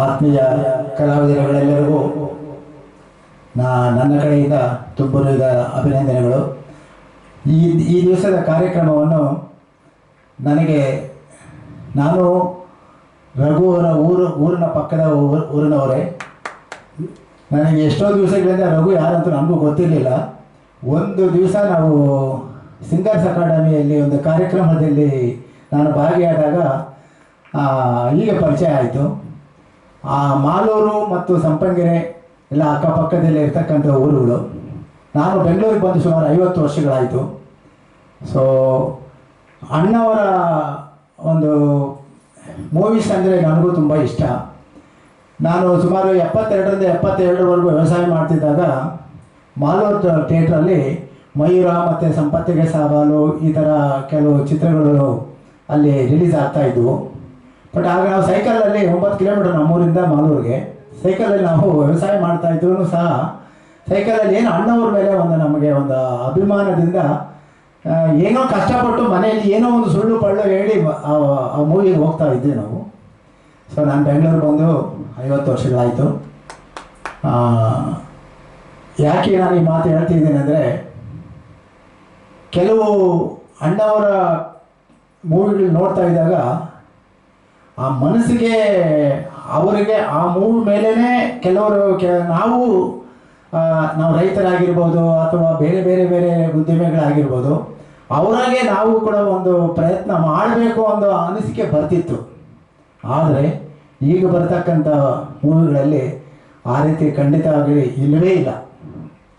ಆತ್ಮೀಯ ಕಲಾವಿದರುಗಳೆಲ್ಲರಿಗೂ ನನ್ನ ಕಡೆಯಿಂದ ತುಂಬುರಿದ ಅಭಿನಂದನೆಗಳು. ಈ ದಿವಸದ ಕಾರ್ಯಕ್ರಮವನ್ನು ನಾನು ರಘುವರ ಊರಿನ ಪಕ್ಕದ ಊರಿನವರೇ. ನನಗೆ ಎಷ್ಟೋ ದಿವಸಗಳಿಂದ ರಘು ಯಾರಂತೂ ನನಗೂ ಗೊತ್ತಿರಲಿಲ್ಲ. ಒಂದು ದಿವಸ ನಾವು ಸಿಂಗರ್ಸ್ ಅಕಾಡೆಮಿಯಲ್ಲಿ ಒಂದು ಕಾರ್ಯಕ್ರಮದಲ್ಲಿ ನಾನು ಭಾಗಿಯಾದಾಗ ಈಗ ಪರಿಚಯ ಆಯಿತು. ಮಾಲೂರು ಮತ್ತು ಸಂಪಂಗೆರೆ ಎಲ್ಲ ಅಕ್ಕಪಕ್ಕದಲ್ಲೇ ಇರ್ತಕ್ಕಂಥ ಊರುಗಳು. ನಾನು ಬೆಂಗಳೂರಿಗೆ ಬಂದು ಸುಮಾರು 50 ವರ್ಷಗಳಾಯಿತು. ಸೊ ಅಣ್ಣವರ ಒಂದು ಮೂವೀಸ್ ಅಂದರೆ ನನಗೂ ತುಂಬ ಇಷ್ಟ. ನಾನು ಸುಮಾರು 72ರಿಂದ 77ವರೆಗೂ ವ್ಯವಸಾಯ ಮಾಡ್ತಿದ್ದಾಗ ಮಾಲೂರು ಥಿಯೇಟ್ರಲ್ಲಿ ಮಯೂರ ಮತ್ತು ಸಂಪತ್ತಿಗೆ ಸವಾಲು ಈ ಥರ ಕೆಲವು ಚಿತ್ರಗಳು ಅಲ್ಲಿ ರಿಲೀಸ್ ಆಗ್ತಾಯಿದ್ವು. ಬಟ್ ಆಗ ನಾವು ಸೈಕಲಲ್ಲಿ 9 ಕಿಲೋಮೀಟರ್ ನಮ್ಮೂರಿಂದ ಮಾಲೂರಿಗೆ ಸೈಕಲಲ್ಲಿ ನಾವು ವ್ಯವಸಾಯ ಮಾಡ್ತಾಯಿದ್ರು ಸಹ ಸೈಕಲಲ್ಲಿ ಏನು ಅಣ್ಣವ್ರ ಮೇಲೆ ನಮಗೆ ಒಂದು ಅಭಿಮಾನದಿಂದ ಏನೋ ಕಷ್ಟಪಟ್ಟು ಮನೆಯಲ್ಲಿ ಏನೋ ಒಂದು ಸುಳ್ಳು ಪಳ್ಳು ಹೇಳಿ ಆ ಮೂವಿಗೆ ಹೋಗ್ತಾ ಇದ್ವಿ ನಾವು. ಸೊ ನಾನು ಬೆಂಗಳೂರು ಬಂದು 50 ವರ್ಷಗಳಾಯಿತು. ಯಾಕೆ ನಾನು ಈ ಮಾತು ಹೇಳ್ತಿದ್ದೀನಿ ಅಂದರೆ, ಕೆಲವು ಅಣ್ಣವರ ಮೂವಿಗಳು ನೋಡ್ತಾ ಇದ್ದಾಗ ಆ ಮನಸ್ಸಿಗೆ ಅವರಿಗೆ ಆ ಮೂವಿ ಮೇಲೇ ಕೆಲವರು ನಾವು ರೈತರಾಗಿರ್ಬೋದು ಅಥವಾ ಬೇರೆ ಬೇರೆ ಬೇರೆ ಉದ್ಯಮಿಗಳಾಗಿರ್ಬೋದು, ಅವರಾಗೆ ನಾವು ಕೂಡ ಒಂದು ಪ್ರಯತ್ನ ಮಾಡಬೇಕು ಅನ್ನೋ ಅನಿಸಿಕೆ ಬರ್ತಿತ್ತು. ಆದರೆ ಈಗ ಬರ್ತಕ್ಕಂಥ ಮೂವಿಗಳಲ್ಲಿ ಆ ರೀತಿ ಖಂಡಿತವಾಗಿ ಇಲ್ಲವೇ ಇಲ್ಲ.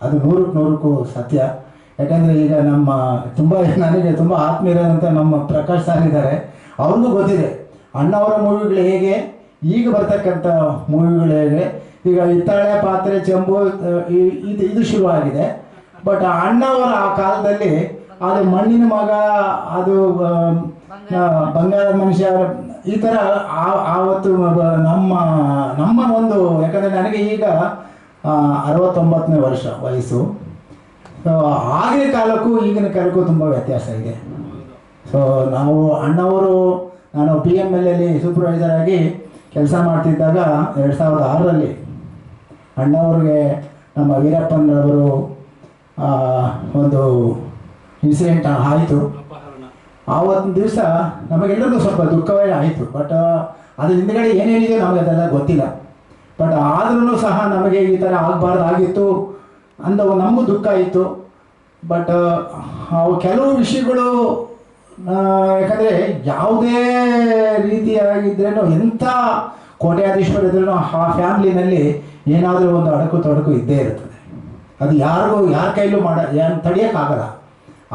ಅದು 100ಕ್ಕೆ 100 ಸತ್ಯ. ಯಾಕಂದರೆ ಈಗ ನನಗೆ ತುಂಬ ಆತ್ಮೀಯರಾದಂಥ ನಮ್ಮ ಪ್ರಕಾಶ್ ಸರ್ ಇದ್ದಾರೆ. ಅವ್ರಿಗೂ ಗೊತ್ತಿದೆ ಅಣ್ಣವರ ಮೂವಿಗಳು ಹೇಗೆ, ಈಗ ಬರ್ತಕ್ಕಂಥ ಮೂವಿಗಳು ಹೇಗೆ. ಈಗ ಹಿತ್ತಾಳೆ ಪಾತ್ರೆ ಚೆಂಬು ಇದು ಶುರುವಾಗಿದೆ. ಬಟ್ ಅಣ್ಣವರ ಆ ಕಾಲದಲ್ಲಿ ಅದು ಮಣ್ಣಿನ ಮಗ, ಅದು ಬಂಗಾರದ ಮನುಷ್ಯ, ಈ ಥರ ಆವತ್ತು ನಮ್ಮ ಒಂದು, ಯಾಕಂದರೆ ನನಗೆ ಈಗ 69ನೇ ವರ್ಷ ವಯಸ್ಸು. ಸೊ ಆಗಿನ ಕಾಲಕ್ಕೂ ಈಗಿನ ಕಾಲಕ್ಕೂ ತುಂಬ ವ್ಯತ್ಯಾಸ ಇದೆ. ಸೊ ನಾನು PMLಲ್ಲಿ ಸೂಪರ್ವೈಸರ್ ಆಗಿ ಕೆಲಸ ಮಾಡ್ತಿದ್ದಾಗ 2006ರಲ್ಲಿ ಅಣ್ಣವ್ರಿಗೆ ನಮ್ಮ ವೀರಪ್ಪನವರು ಒಂದು ಇನ್ಸಿಡೆಂಟ್ ಆಯಿತು. ಆವತ್ತಿನ ದಿವಸ ನಮಗೆಲ್ಲರಿಗೂ ಸ್ವಲ್ಪ ದುಃಖವೇ ಆಯಿತು. ಬಟ್ ಅದ್ರ ಹಿಂದ್ಗಡೆ ಏನೇನಿದೆಯೋ ನಮಗೆ ಅದೆಲ್ಲ ಗೊತ್ತಿಲ್ಲ. ಬಟ್ ಆದ್ರೂ ಸಹ ನಮಗೆ ಈ ಥರ ಆಗಬಾರ್ದಾಗಿತ್ತು ಅಂದ ನಮಗೂ ದುಃಖ ಆಯಿತು. ಬಟ್ ಅವು ಕೆಲವು ವಿಷಯಗಳು, ಯಾಕಂದರೆ ಯಾವುದೇ ರೀತಿಯಾಗಿದ್ರೇನು, ಎಂಥ ಕೋಟ್ಯಾಧೀಶ್ವರಿದ್ರೂ ಆ ಫ್ಯಾಮ್ಲಿನಲ್ಲಿ ಏನಾದರೂ ಒಂದು ಅಡಕು ತೊಡಕು ಇದ್ದೇ ಇರ್ತದೆ. ಅದು ಯಾರ ಕೈಲೂ ತಡೆಯೋಕ್ಕಾಗಲ್ಲ.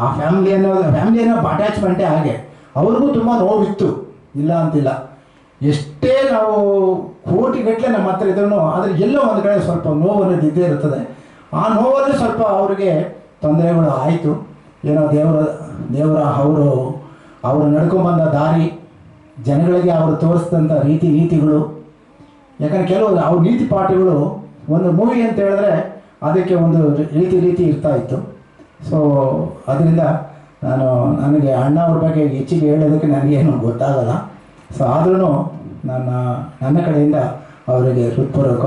ಆ ಫ್ಯಾಮ್ಲಿಯನ್ನು ಅಟ್ಯಾಚ್ಮೆಂಟೇ ಹಾಗೆ. ಅವ್ರಿಗೂ ತುಂಬ ನೋವಿತ್ತು, ಇಲ್ಲ ಅಂತಿಲ್ಲ. ಎಷ್ಟೇ ನಾವು ಕೋಟಿಗಟ್ಟಲೆ ನಮ್ಮ ಹತ್ರ ಇದ್ರೂ ಆದರೆ ಎಲ್ಲೋ ಒಂದು ಕಡೆ ಸ್ವಲ್ಪ ನೋವು ಅನ್ನೋದು ಇದ್ದೇ ಇರ್ತದೆ. ಆ ನೋವಲ್ಲಿ ಸ್ವಲ್ಪ ಅವ್ರಿಗೆ ತೊಂದರೆಗಳು ಆಯಿತು. ಏನೋ ದೇವರ ಅವರು ನಡ್ಕೊಂಬಂದ ದಾರಿ, ಜನಗಳಿಗೆ ಅವರು ತೋರಿಸಿದಂಥ ನೀತಿಗಳು. ಯಾಕಂದರೆ ಕೆಲವು ಅವ್ರ ನೀತಿ ಪಾಠಗಳು, ಒಂದು ಮೂವಿ ಅಂತ ಹೇಳಿದ್ರೆ ಅದಕ್ಕೆ ಒಂದು ರೀತಿ ಇರ್ತಾ ಇತ್ತು. ಸೊ ಅದರಿಂದ ನನಗೆ ಅಣ್ಣ ಅವ್ರ ಬಗ್ಗೆ ಹೆಚ್ಚಿಗೆ ಹೇಳೋದಕ್ಕೆ ನನಗೇನು ಗೊತ್ತಾಗಲ್ಲ. ಸೊ ಆದ್ರೂ ನನ್ನ ಕಡೆಯಿಂದ ಅವರಿಗೆ ಹೃತ್ಪೂರ್ವಕ